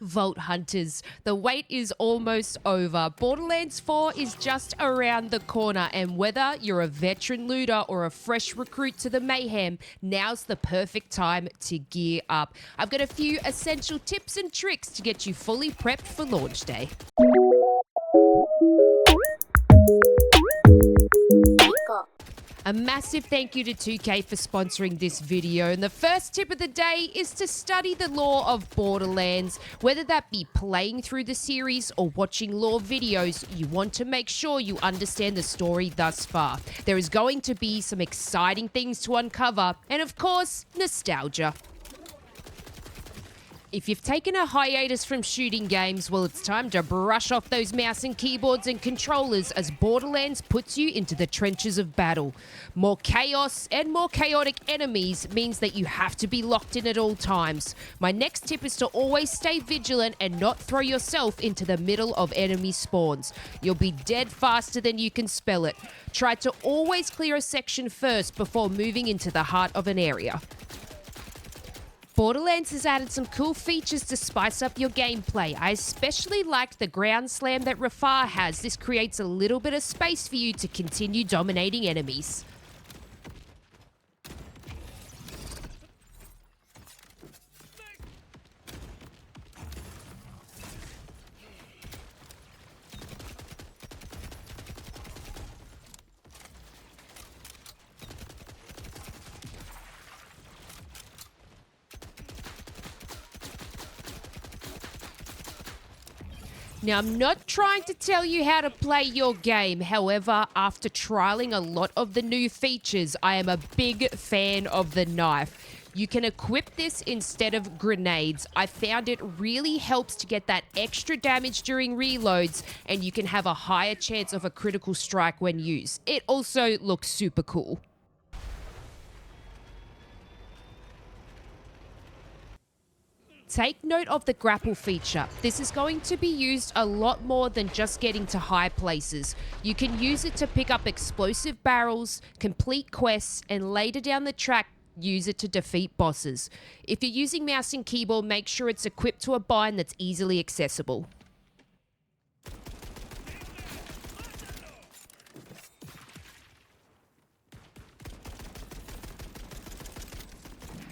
Vault Hunters, the wait is almost over. Borderlands 4 is just around the corner, and whether you're a veteran looter or a fresh recruit to the mayhem, now's the perfect time to gear up. I've got a few essential tips and tricks to get you fully prepped for launch day. A massive thank you to 2K for sponsoring this video. And the first tip of the day is to study the lore of Borderlands. Whether that be playing through the series or watching lore videos, you want to make sure you understand the story thus far. There is going to be some exciting things to uncover, and of course, nostalgia. If you've taken a hiatus from shooting games, well, it's time to brush off those mouse and keyboards and controllers as Borderlands puts you into the trenches of battle. More chaos and more chaotic enemies means that you have to be locked in at all times. My next tip is to always stay vigilant and not throw yourself into the middle of enemy spawns. You'll be dead faster than you can spell it. Try to always clear a section first before moving into the heart of an area. Borderlands has added some cool features to spice up your gameplay. I especially like the ground slam that Rafah has. This creates a little bit of space for you to continue dominating enemies. Now, I'm not trying to tell you how to play your game. However, after trialing a lot of the new features, I am a big fan of the knife. You can equip this instead of grenades. I found it really helps to get that extra damage during reloads, and you can have a higher chance of a critical strike when used. It also looks super cool. Take note of the grapple feature. This is going to be used a lot more than just getting to high places. You can use it to pick up explosive barrels, complete quests, and later down the track, use it to defeat bosses. If you're using mouse and keyboard, make sure it's equipped to a bind that's easily accessible.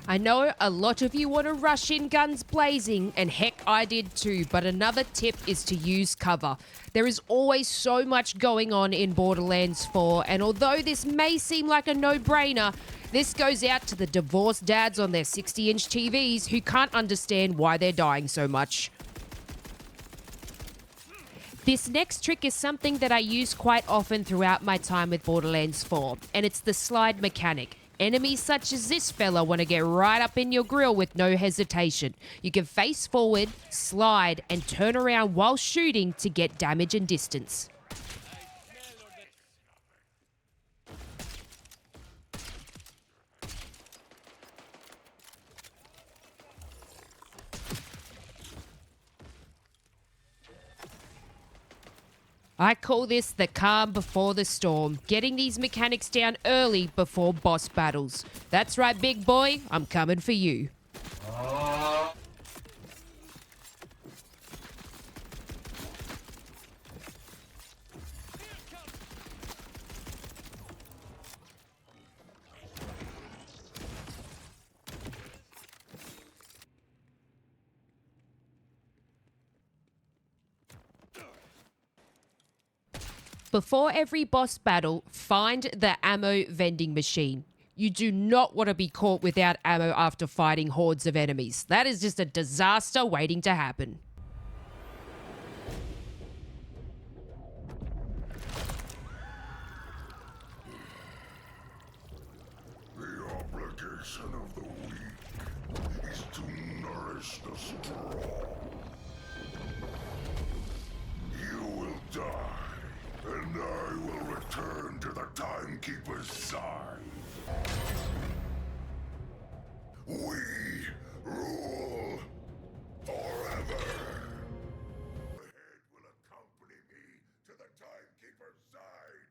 I know a lot of you want to rush in guns blazing, and heck, I did too, but another tip is to use cover. There is always so much going on in Borderlands 4, and although this may seem like a no-brainer, this goes out to the divorced dads on their 60-inch TVs who can't understand why they're dying so much. This next trick is something that I use quite often throughout my time with Borderlands 4, and it's the slide mechanic. Enemies such as this fella want to get right up in your grill with no hesitation. You can face forward, slide, and turn around while shooting to get damage and distance. I call this the calm before the storm, getting these mechanics down early before boss battles. That's right, big boy, I'm coming for you. Before every boss battle, find the ammo vending machine. You do not want to be caught without ammo after fighting hordes of enemies. That is just a disaster waiting to happen. The obligation of the weak is to nourish the strong. You will die, and I will return to the Timekeeper's side. We rule forever. The head will accompany me to the Timekeeper's side.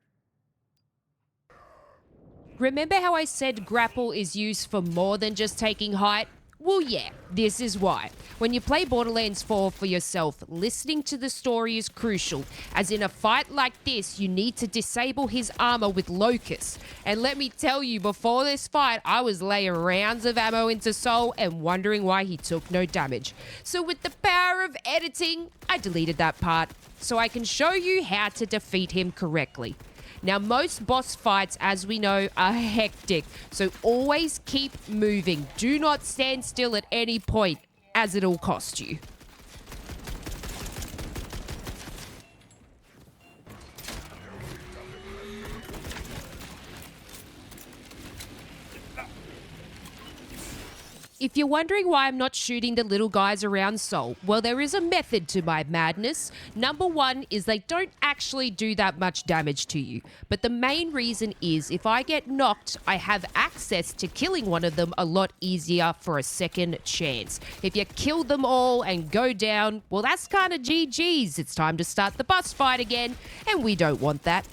Remember how I said grapple is used for more than just taking height? Well, yeah, this is why. When you play Borderlands 4 for yourself, listening to the story is crucial, as in a fight like this, you need to disable his armor with Locust. And let me tell you, before this fight, I was laying rounds of ammo into Soul and wondering why he took no damage. So with the power of editing, I deleted that part, so I can show you how to defeat him correctly. Now, most boss fights, as we know, are hectic, so always keep moving. Do not stand still at any point, as it'll cost you. If you're wondering why I'm not shooting the little guys around Soul, well, there is a method to my madness. Number one is they don't actually do that much damage to you. But the main reason is if I get knocked, I have access to killing one of them a lot easier for a second chance. If you kill them all and go down, well, that's kind of GG's. It's time to start the boss fight again, and we don't want that.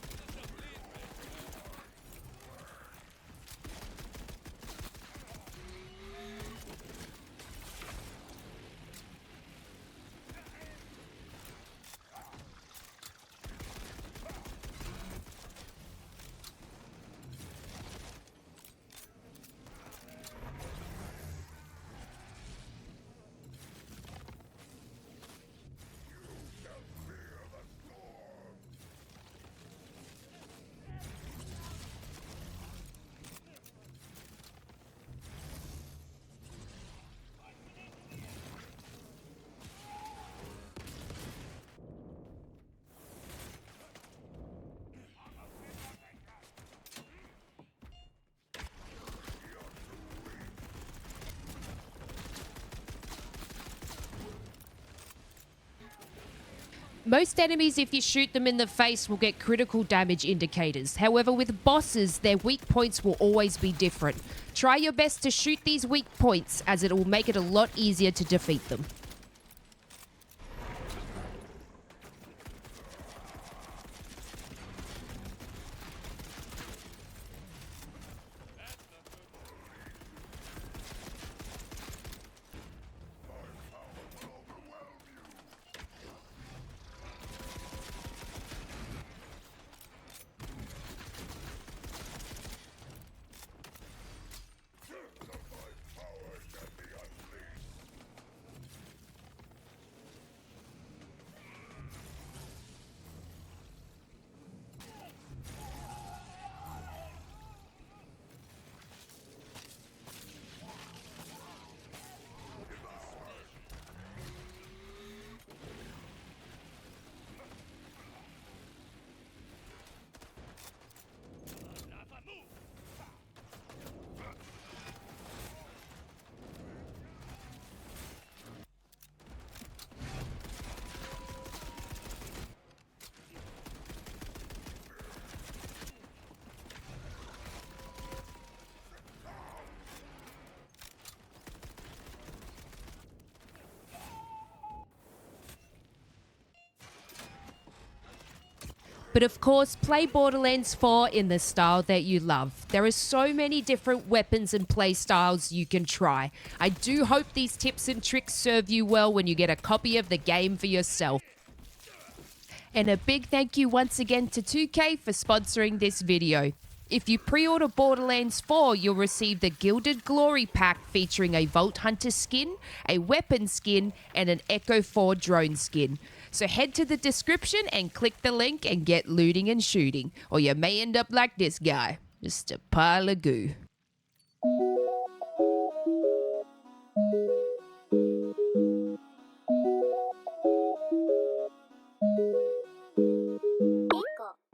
Most enemies, if you shoot them in the face, will get critical damage indicators. However, with bosses, their weak points will always be different. Try your best to shoot these weak points, as it will make it a lot easier to defeat them. But of course, play Borderlands 4 in the style that you love. There are so many different weapons and play styles you can try. I do hope these tips and tricks serve you well when you get a copy of the game for yourself. And a big thank you once again to 2K for sponsoring this video. If you pre-order Borderlands 4, you'll receive the Gilded Glory Pack featuring a Vault Hunter skin, a weapon skin, and an Echo 4 drone skin. So head to the description and click the link and get looting and shooting, or you may end up like this guy, just a pile of goo.